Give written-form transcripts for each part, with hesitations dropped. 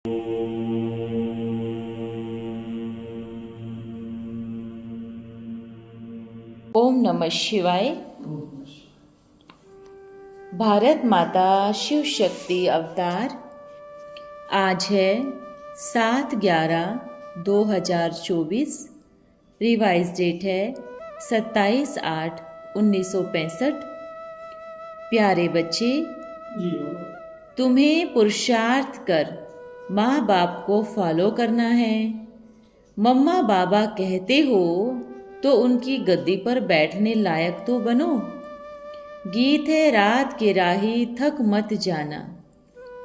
ओम नमः शिवाय। भारत माता शिव शक्ति अवतार। आज है 7/11/2024। रिवाइज डेट है 27/8/1965। प्यारे बच्चे, तुम्हें पुरुषार्थ कर माँ बाप को फॉलो करना है। मम्मा बाबा कहते हो तो उनकी गद्दी पर बैठने लायक तो बनो। गीत है रात के राही थक मत जाना।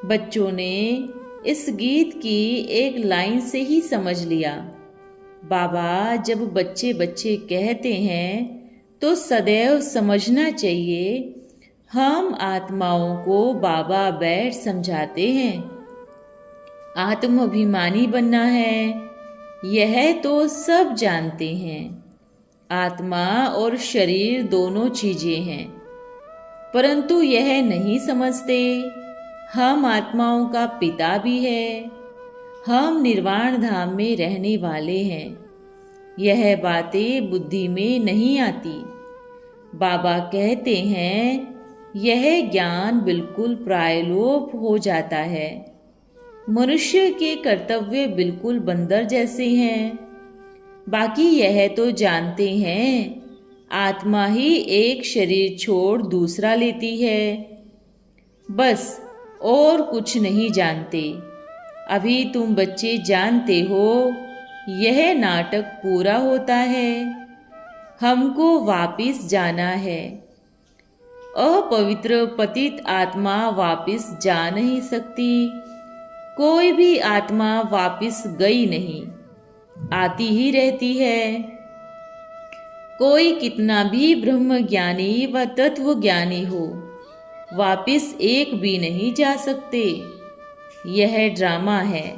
बच्चों ने इस गीत की एक लाइन से ही समझ लिया। बाबा जब बच्चे बच्चे कहते हैं तो सदैव समझना चाहिए हम आत्माओं को बाबा बैठ समझाते हैं। आत्माभिमानी बनना है, यह तो सब जानते हैं। आत्मा और शरीर दोनों चीजें हैं, परंतु यह नहीं समझते हम आत्माओं का पिता भी है, हम निर्वाण धाम में रहने वाले हैं। यह बातें बुद्धि में नहीं आती। बाबा कहते हैं यह ज्ञान बिल्कुल प्रायलोप हो जाता है। मनुष्य के कर्तव्य बिल्कुल बंदर जैसे हैं। बाकी यह तो जानते हैं आत्मा ही एक शरीर छोड़ दूसरा लेती है, बस और कुछ नहीं जानते। अभी तुम बच्चे जानते हो यह नाटक पूरा होता है, हमको वापिस जाना है। अपवित्र पतित आत्मा वापिस जा नहीं सकती। कोई भी आत्मा वापिस गई नहीं, आती ही रहती है। कोई कितना भी ब्रह्म ज्ञानी व तत्व ज्ञानी हो, वापिस एक भी नहीं जा सकते। यह ड्रामा है।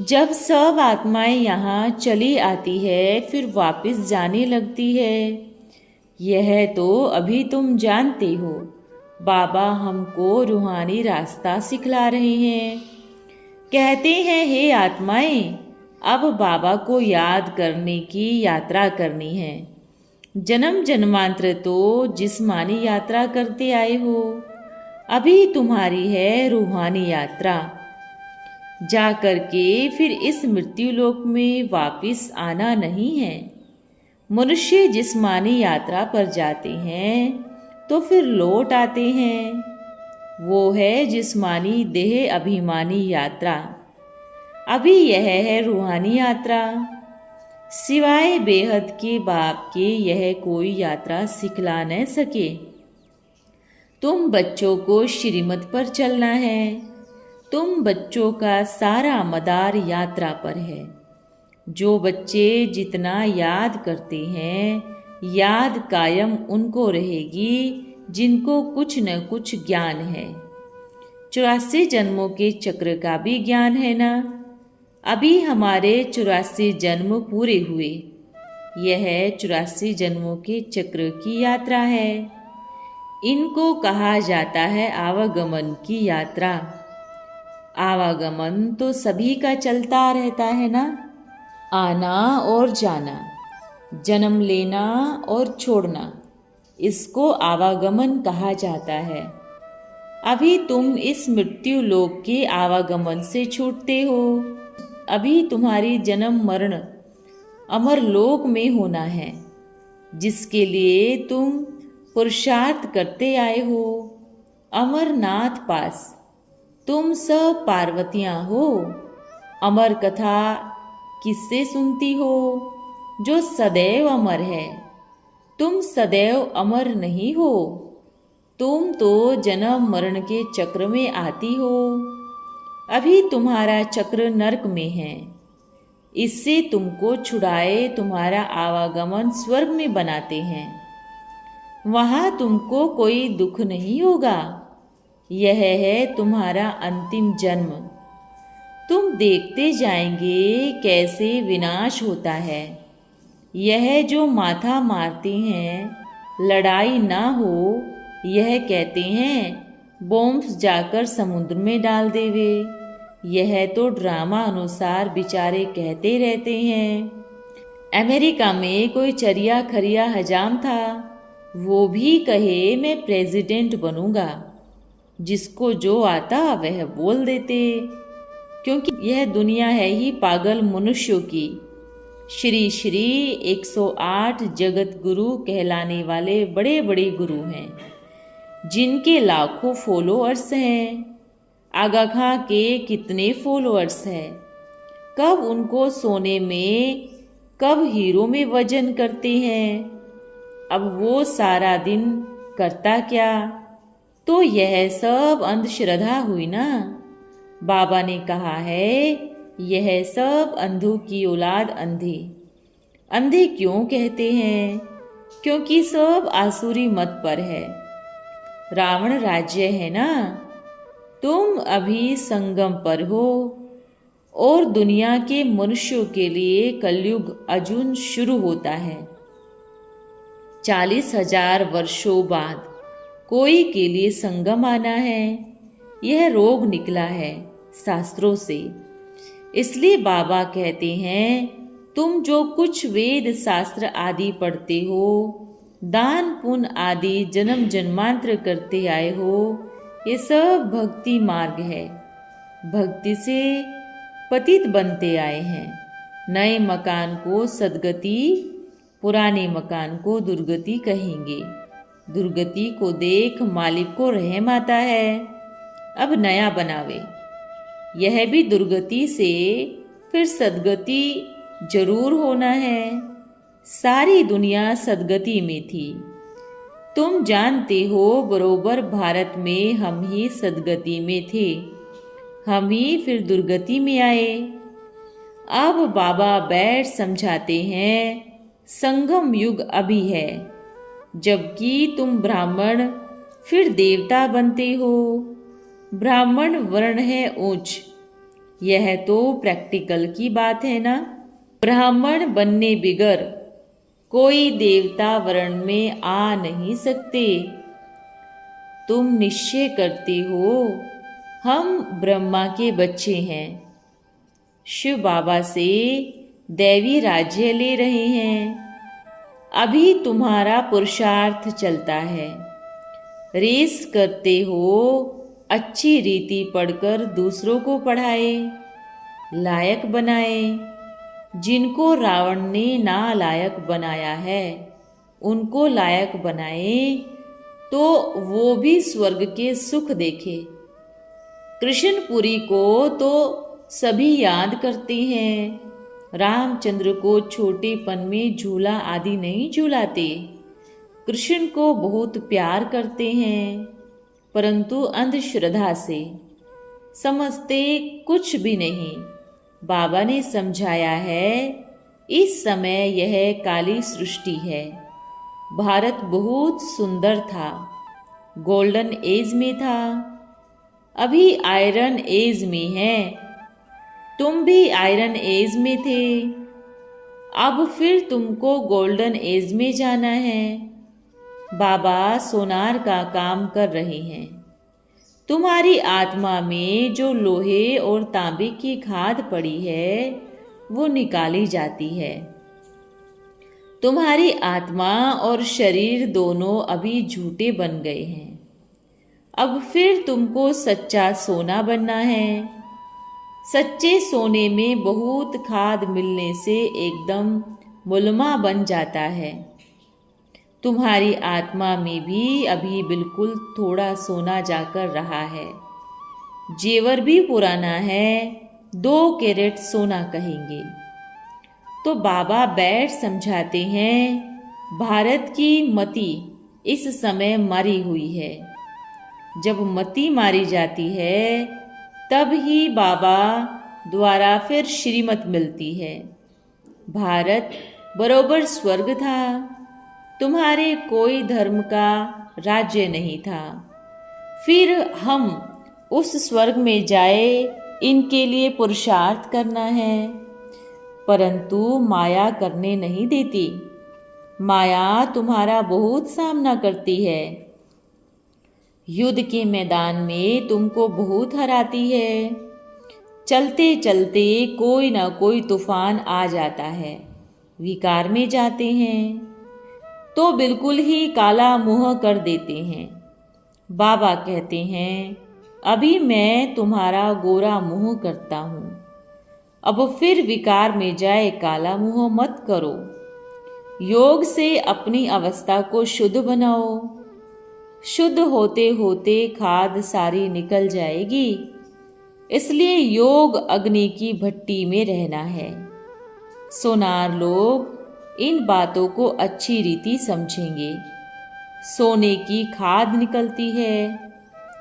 जब सब आत्माएं यहाँ चली आती है फिर वापिस जाने लगती है। यह तो अभी तुम जानते हो। बाबा हमको रूहानी रास्ता सिखला रहे हैं। कहते हैं हे आत्माएं, अब बाबा को याद करने की यात्रा करनी है। जन्म जन्मांतर तो जिस्मानी यात्रा करते आए हो, अभी तुम्हारी है रूहानी यात्रा। जा करके फिर इस मृत्यु लोक में वापिस आना नहीं है। मनुष्य जिस्मानी यात्रा पर जाते हैं तो फिर लौट आते हैं। वो है जिस्मानी देह अभिमानी यात्रा। अभी यह है रूहानी यात्रा। सिवाय बेहद के बाप के यह कोई यात्रा सिखला न सके। तुम बच्चों को श्रीमत पर चलना है। तुम बच्चों का सारा मदार यात्रा पर है। जो बच्चे जितना याद करते हैं, याद कायम उनको रहेगी जिनको कुछ न कुछ ज्ञान है। 84 जन्मों के चक्र का भी ज्ञान है ना। अभी हमारे 84 जन्म पूरे हुए। यह 84 जन्मों के चक्र की यात्रा है। इनको कहा जाता है आवागमन की यात्रा। आवागमन तो सभी का चलता रहता है ना, आना और जाना, जन्म लेना और छोड़ना, इसको आवागमन कहा जाता है। अभी तुम इस मृत्यु लोक के आवागमन से छूटते हो। अभी तुम्हारी जन्म मरण अमर लोक में होना है, जिसके लिए तुम पुरुषार्थ करते आए हो। अमरनाथ पास तुम सब पार्वतियां हो। अमर कथा किससे सुनती हो? जो सदैव अमर है। तुम सदैव अमर नहीं हो। तुम तो जन्म मरण के चक्र में आती हो। अभी तुम्हारा चक्र नरक में है। इससे तुमको छुड़ाए तुम्हारा आवागमन स्वर्ग में बनाते हैं। वहाँ तुमको कोई दुख नहीं होगा। यह है तुम्हारा अंतिम जन्म। तुम देखते जाएंगे कैसे विनाश होता है। यह जो माथा मारते हैं लड़ाई ना हो, यह कहते हैं बॉम्ब्स जाकर समुद्र में डाल देवे। यह तो ड्रामा अनुसार बेचारे कहते रहते हैं। अमेरिका में कोई चरिया खरिया हजाम था, वो भी कहे मैं प्रेसिडेंट बनूंगा। जिसको जो आता वह बोल देते, क्योंकि यह दुनिया है ही पागल मनुष्यों की। श्री श्री 108 जगत गुरु कहलाने वाले बड़े बड़े गुरु हैं, जिनके लाखों फॉलोअर्स हैं। आगा खां के कितने फॉलोअर्स हैं। कब उनको सोने में, कब हीरो में वजन करते हैं। अब वो सारा दिन करता क्या? तो यह सब अंधश्रद्धा हुई ना। बाबा ने कहा है, यह सब अंधों की औलाद अंधे। अंधे क्यों कहते हैं? क्योंकि सब आसुरी मत पर है। रावण राज्य है ना। तुम अभी संगम पर हो और दुनिया के मनुष्यों के लिए कलयुग अजून शुरू होता है। 40,000 वर्षों बाद कोई के लिए संगम आना है। यह रोग निकला है शास्त्रों से। इसलिए बाबा कहते हैं, तुम जो कुछ वेद शास्त्र आदि पढ़ते हो, दान पुण्य आदि जन्म जन्मांतर करते आए हो, ये सब भक्ति मार्ग है। भक्ति से पतित बनते आए हैं। नए मकान को सदगति, पुराने मकान को दुर्गति कहेंगे। दुर्गति को देख मालिक को रहम आता है, अब नया बनावे। यह भी दुर्गति से फिर सदगति जरूर होना है। सारी दुनिया सदगति में थी। तुम जानते हो बरोबर भारत में हम ही सदगति में थे, हम ही फिर दुर्गति में आए। अब बाबा बैठ समझाते हैं, संगम युग अभी है, जबकि तुम ब्राह्मण फिर देवता बनते हो। ब्राह्मण वर्ण है ऊंच, यह तो प्रैक्टिकल की बात है ना। ब्राह्मण बनने बिगर कोई देवता वर्ण में आ नहीं सकते। तुम निश्चय करते हो हम ब्रह्मा के बच्चे हैं, शिव बाबा से दैवी राज्य ले रहे हैं। अभी तुम्हारा पुरुषार्थ चलता है। रेस करते हो, अच्छी रीति पढ़कर दूसरों को पढ़ाए, लायक बनाए। जिनको रावण ने नालायक बनाया है, उनको लायक बनाए तो वो भी स्वर्ग के सुख देखे। कृष्णपुरी को तो सभी याद करते हैं। रामचंद्र को छोटेपन में झूला आदि नहीं झूलाते। कृष्ण को बहुत प्यार करते हैं, परंतु अंधश्रद्धा से समझते कुछ भी नहीं। बाबा ने समझाया है, इस समय यह काली सृष्टि है। भारत बहुत सुंदर था, गोल्डन एज में था, अभी आयरन एज में है। तुम भी आयरन एज में थे, अब फिर तुमको गोल्डन एज में जाना है। बाबा सोनार का काम कर रहे हैं। तुम्हारी आत्मा में जो लोहे और तांबे की खाद पड़ी है, वो निकाली जाती है। तुम्हारी आत्मा और शरीर दोनों अभी झूठे बन गए हैं। अब फिर तुमको सच्चा सोना बनना है। सच्चे सोने में बहुत खाद मिलने से एकदम मुलमा बन जाता है। तुम्हारी आत्मा में भी अभी बिल्कुल थोड़ा सोना जाकर रहा है। जेवर भी पुराना है, 2 कैरेट सोना कहेंगे। तो बाबा बैठ समझाते हैं, भारत की मति इस समय मारी हुई है। जब मति मारी जाती है, तब ही बाबा द्वारा फिर श्रीमत मिलती है। भारत बरोबर स्वर्ग था, तुम्हारे कोई धर्म का राज्य नहीं था। फिर हम उस स्वर्ग में जाए, इनके लिए पुरुषार्थ करना है, परंतु माया करने नहीं देती। माया तुम्हारा बहुत सामना करती है। युद्ध के मैदान में तुमको बहुत हराती है। चलते चलते कोई ना कोई तूफान आ जाता है, विकार में जाते हैं तो बिल्कुल ही काला मुंह कर देते हैं। बाबा कहते हैं, अभी मैं तुम्हारा गोरा मुंह करता हूँ, अब फिर विकार में जाए काला मुंह मत करो। योग से अपनी अवस्था को शुद्ध बनाओ। शुद्ध होते होते खाद सारी निकल जाएगी। इसलिए योग अग्नि की भट्टी में रहना है। सोनार लोग इन बातों को अच्छी रीति समझेंगे। सोने की खाद निकलती है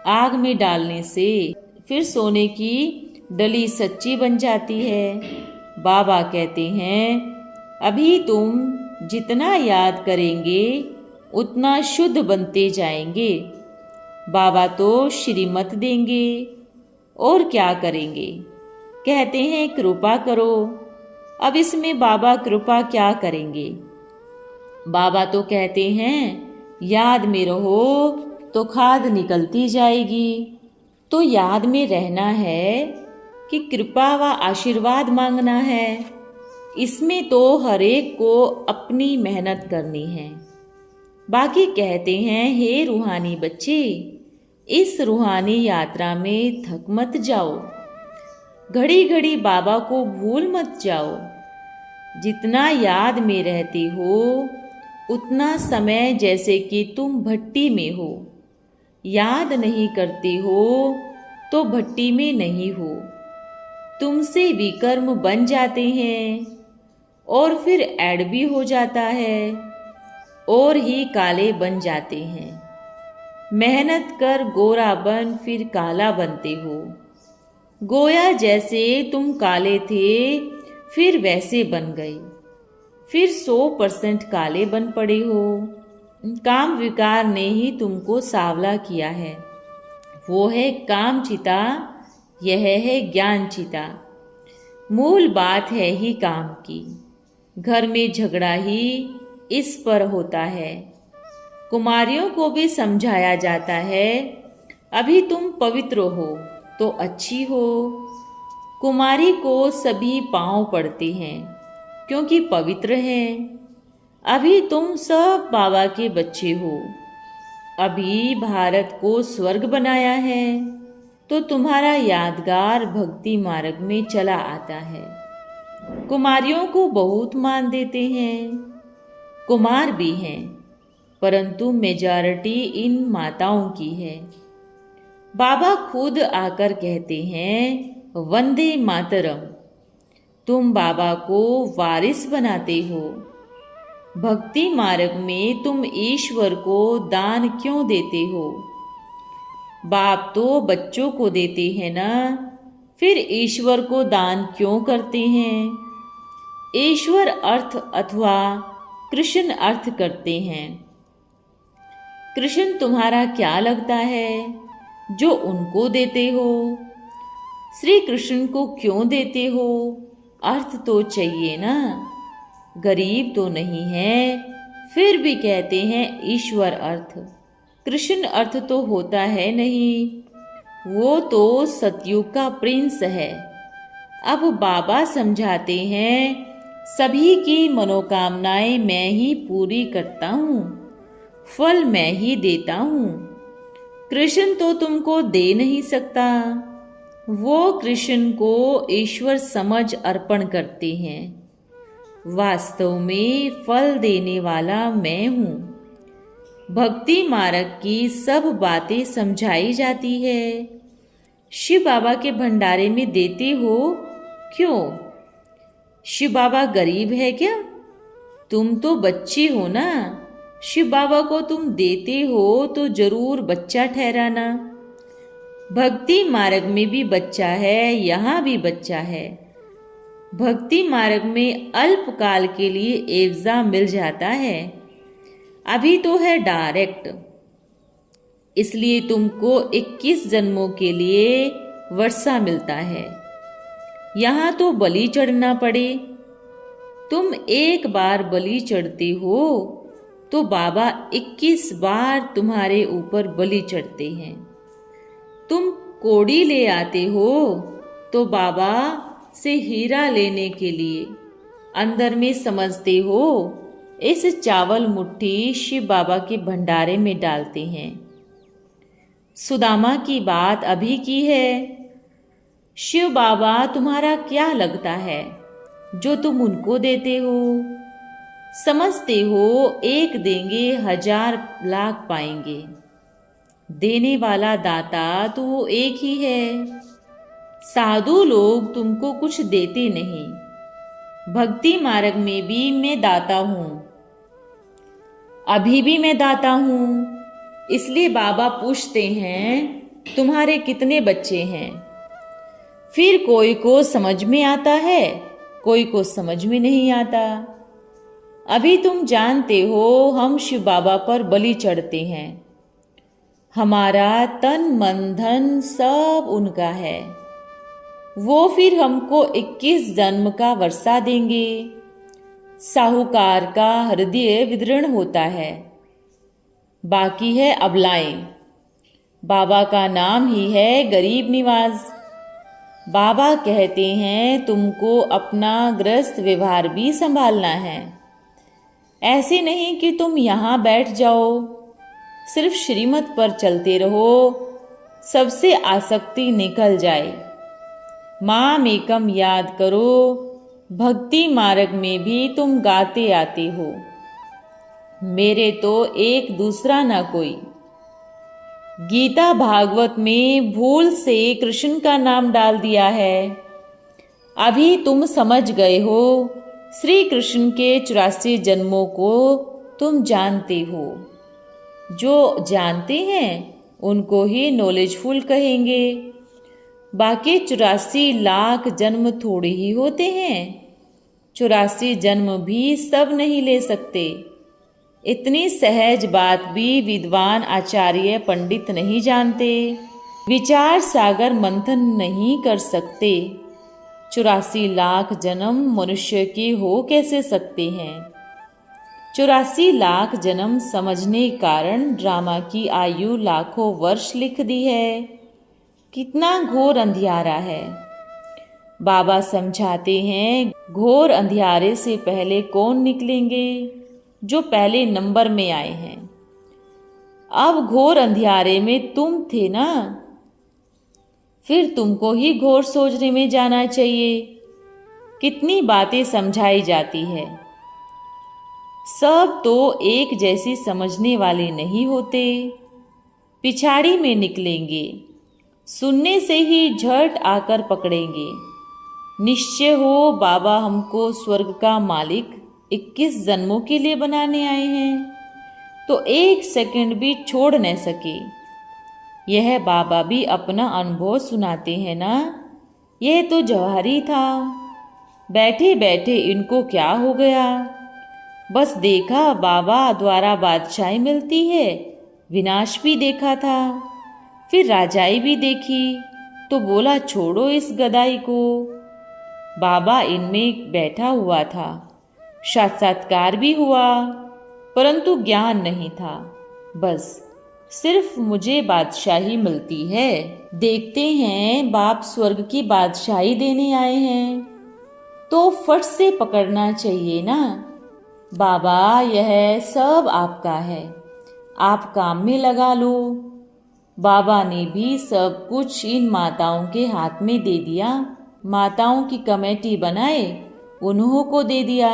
आग में डालने से, फिर सोने की डली सच्ची बन जाती है। बाबा कहते हैं, अभी तुम जितना याद करेंगे उतना शुद्ध बनते जाएंगे। बाबा तो श्रीमत देंगे और क्या करेंगे। कहते हैं कृपा करो। अब इसमें बाबा कृपा क्या करेंगे। बाबा तो कहते हैं, याद में रहो तो खाद निकलती जाएगी। तो याद में रहना है कि कृपा व आशीर्वाद मांगना है। इसमें तो हर एक को अपनी मेहनत करनी है। बाकी कहते हैं, हे रूहानी बच्चे, इस रूहानी यात्रा में थक मत जाओ। घड़ी घड़ी बाबा को भूल मत जाओ। जितना याद में रहते हो उतना समय जैसे कि तुम भट्टी में हो। याद नहीं करते हो तो भट्टी में नहीं हो। तुमसे विकर्म बन जाते हैं और फिर ऐड भी हो जाता है और ही काले बन जाते हैं। मेहनत कर गोरा बन फिर काला बनते हो। गोया जैसे तुम काले थे फिर वैसे बन गए, फिर 100% काले बन पड़े हो। काम विकार ने ही तुमको सावला किया है। वो है काम चिता, यह है ज्ञान चिता। मूल बात है ही काम की। घर में झगड़ा ही इस पर होता है। कुमारियों को भी समझाया जाता है, अभी तुम पवित्र हो तो अच्छी हो। कुमारी को सभी पांव पड़ते हैं क्योंकि पवित्र हैं। अभी तुम सब बाबा के बच्चे हो। अभी भारत को स्वर्ग बनाया है तो तुम्हारा यादगार भक्ति मार्ग में चला आता है। कुमारियों को बहुत मान देते हैं। कुमार भी हैं, परंतु मेजॉरिटी इन माताओं की है। बाबा खुद आकर कहते हैं, वंदे मातरम। तुम बाबा को वारिस बनाते हो। भक्ति मार्ग में तुम ईश्वर को दान क्यों देते हो। बाप तो बच्चों को देते हैं ना, फिर ईश्वर को दान क्यों करते हैं। ईश्वर अर्थ अथवा कृष्ण अर्थ करते हैं। कृष्ण तुम्हारा क्या लगता है जो उनको देते हो। श्री कृष्ण को क्यों देते हो, अर्थ तो चाहिए ना। गरीब तो नहीं है, फिर भी कहते हैं ईश्वर अर्थ। कृष्ण अर्थ तो होता है नहीं, वो तो सतयुग का प्रिंस है। अब बाबा समझाते हैं, सभी की मनोकामनाएं मैं ही पूरी करता हूँ, फल मैं ही देता हूँ। कृष्ण तो तुमको दे नहीं सकता। वो कृष्ण को ईश्वर समझ अर्पण करते हैं। वास्तव में फल देने वाला मैं हूँ। भक्ति मार्ग की सब बातें समझाई जाती है। शिव बाबा के भंडारे में देते हो क्यों। शिव बाबा गरीब है क्या। तुम तो बच्चे हो ना। शिव बाबा को तुम देते हो तो जरूर बच्चा ठहराना। भक्ति मार्ग में भी बच्चा है, यहाँ भी बच्चा है। भक्ति मार्ग में अल्पकाल के लिए एवजा मिल जाता है, अभी तो है डायरेक्ट। इसलिए तुमको 21 जन्मों के लिए वर्षा मिलता है। यहाँ तो बलि चढ़ना पड़े। तुम एक बार बलि चढ़ते हो तो बाबा 21 बार तुम्हारे ऊपर बलि चढ़ते हैं। तुम कोड़ी ले आते हो तो बाबा से हीरा लेने के लिए अंदर में समझते हो इस चावल मुट्ठी शिव बाबा के भंडारे में डालते हैं। सुदामा की बात अभी की है। शिव बाबा तुम्हारा क्या लगता है जो तुम उनको देते हो? समझते हो एक देंगे 1000 लाख पाएंगे। देने वाला दाता तो वो एक ही है। साधु लोग तुमको कुछ देते नहीं। भक्ति मार्ग में भी मैं दाता हूँ, अभी भी मैं दाता हूँ। इसलिए बाबा पूछते हैं तुम्हारे कितने बच्चे हैं? फिर कोई को समझ में आता है, कोई को समझ में नहीं आता। अभी तुम जानते हो हम शिव बाबा पर बलि चढ़ते हैं। हमारा तन मन धन सब उनका है। वो फिर हमको 21 जन्म का वर्षा देंगे। साहूकार का हृदय विदीर्ण होता है, बाकी है अबलाएं। बाबा का नाम ही है गरीब निवाज। बाबा कहते हैं तुमको अपना गृहस्थ व्यवहार भी संभालना है। ऐसे नहीं कि तुम यहाँ बैठ जाओ, सिर्फ श्रीमत पर चलते रहो, सबसे आसक्ति निकल जाए। माम एकम याद करो। भक्ति मार्ग में भी तुम गाते आते हो, मेरे तो एक दूसरा ना कोई। गीता भागवत में भूल से कृष्ण का नाम डाल दिया है। अभी तुम समझ गए हो श्री कृष्ण के 84 जन्मों को तुम जानते हो। जो जानते हैं उनको ही नॉलेजफुल कहेंगे। बाकी 84 लाख जन्म थोड़े ही होते हैं। 84 जन्म भी सब नहीं ले सकते। इतनी सहज बात भी विद्वान आचार्य पंडित नहीं जानते। विचार सागर मंथन नहीं कर सकते। 84 लाख जन्म मनुष्य के हो कैसे सकते हैं? 84 लाख जन्म समझने कारण ड्रामा की आयु लाखों वर्ष लिख दी है। कितना घोर अंधियारा है। बाबा समझाते हैं घोर अंधियारे से पहले कौन निकलेंगे? जो पहले नंबर में आए हैं। अब घोर अंधियारे में तुम थे ना, फिर तुमको ही घोर सोचने में जाना चाहिए। कितनी बातें समझाई जाती है, सब तो एक जैसी समझने वाले नहीं होते। पिछाड़ी में निकलेंगे, सुनने से ही झट आकर पकड़ेंगे। निश्चय हो बाबा हमको स्वर्ग का मालिक 21 जन्मों के लिए बनाने आए हैं, तो एक सेकंड भी छोड़ न सके। यह बाबा भी अपना अनुभव सुनाते हैं ना। यह तो जवाहरी था, बैठे बैठे इनको क्या हो गया? बस देखा बाबा द्वारा बादशाही मिलती है, विनाश भी देखा था, फिर राजाई भी देखी, तो बोला छोड़ो इस गदाई को। बाबा इनमें बैठा हुआ था, साक्षात्कार भी हुआ, परंतु ज्ञान नहीं था। बस सिर्फ मुझे बादशाही मिलती है। देखते हैं बाप स्वर्ग की बादशाही देने आए हैं, तो फट से पकड़ना चाहिए ना। बाबा यह सब आपका है, आप काम में लगा लो। बाबा ने भी सब कुछ इन माताओं के हाथ में दे दिया। माताओं की कमेटी बनाए, उन्हों को दे दिया।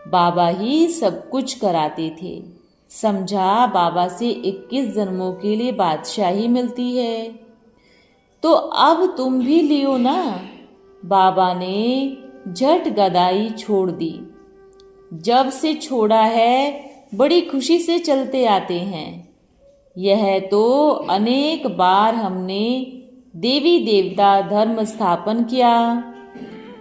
बाबा ही सब कुछ कराते थे। समझा बाबा से 21 जन्मों के लिए बादशाही मिलती है, तो अब तुम भी लियो ना। बाबा ने झट गदाई छोड़ दी। जब से छोड़ा है बड़ी खुशी से चलते आते हैं। यह तो अनेक बार हमने देवी देवता धर्म स्थापन किया।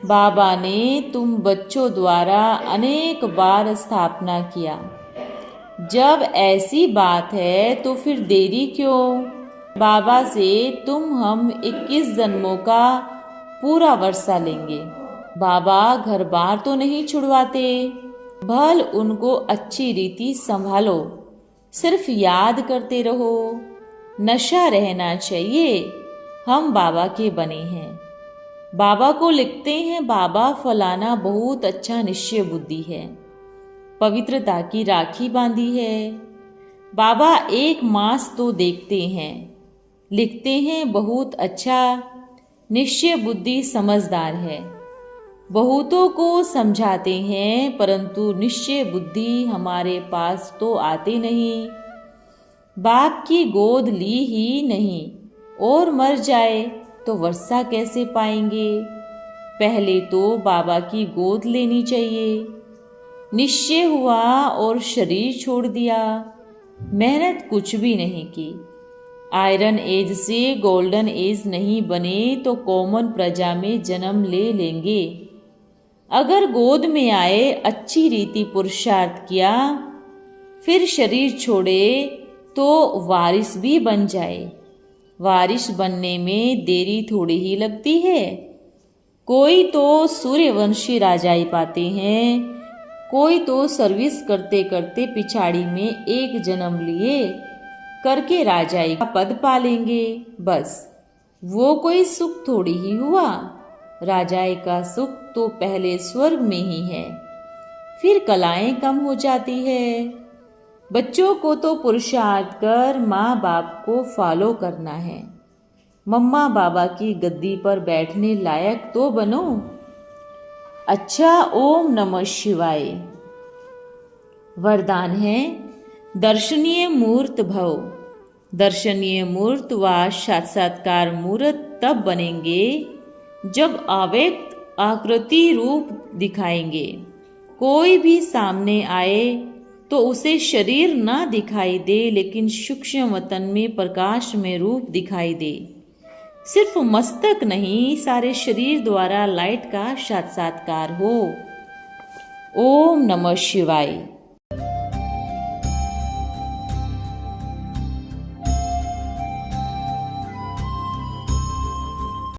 बाबा ने तुम बच्चों द्वारा अनेक बार स्थापना किया। जब ऐसी बात है तो फिर देरी क्यों? बाबा से तुम हम 21 जन्मों का पूरा वर्षा लेंगे। बाबा घर बार तो नहीं छुड़वाते, भल उनको अच्छी रीति संभालो, सिर्फ याद करते रहो। नशा रहना चाहिए, हम बाबा के बने हैं। बाबा को लिखते हैं, बाबा फलाना बहुत अच्छा निश्चय बुद्धि है, पवित्रता की राखी बांधी है। बाबा 1 मास तो देखते हैं, लिखते हैं बहुत अच्छा निश्चय बुद्धि समझदार है। बहुतों को समझाते हैं परंतु निश्चय बुद्धि हमारे पास तो आते नहीं। बाप की गोद ली ही नहीं और मर जाए तो वर्षा कैसे पाएंगे। पहले तो बाबा की गोद लेनी चाहिए। निश्चय हुआ और शरीर छोड़ दिया, मेहनत कुछ भी नहीं की। आयरन एज से गोल्डन एज नहीं बने तो कॉमन प्रजा में जन्म ले लेंगे। अगर गोद में आए, अच्छी रीति पुरुषार्थ किया, फिर शरीर छोड़े तो वारिस भी बन जाए। वारिस बनने में देरी थोड़ी ही लगती है। कोई तो सूर्यवंशी राजाई पाते हैं, कोई तो सर्विस करते करते पिछाड़ी में 1 जन्म लिए करके राजाई का पद पालेंगे। बस वो कोई सुख थोड़ी ही हुआ। राजाई का सुख तो पहले स्वर्ग में ही है, फिर कलाएं कम हो जाती है। बच्चों को तो पुरुषार्थ कर माँ बाप को फॉलो करना है। मम्मा बाबा की गद्दी पर बैठने लायक तो बनो। अच्छा, ओम नमः शिवाय। वरदान है, दर्शनीय मूर्त भव। दर्शनीय मूर्त व साक्षात्कार मूर्त तब बनेंगे जब अव्यक्त आकृति रूप दिखाएंगे। कोई भी सामने आए तो उसे शरीर ना दिखाई दे, लेकिन सूक्ष्म वतन में प्रकाश में रूप दिखाई दे। सिर्फ मस्तक नहीं, सारे शरीर द्वारा लाइट का साक्षात्कार हो। ओम नमः शिवाय।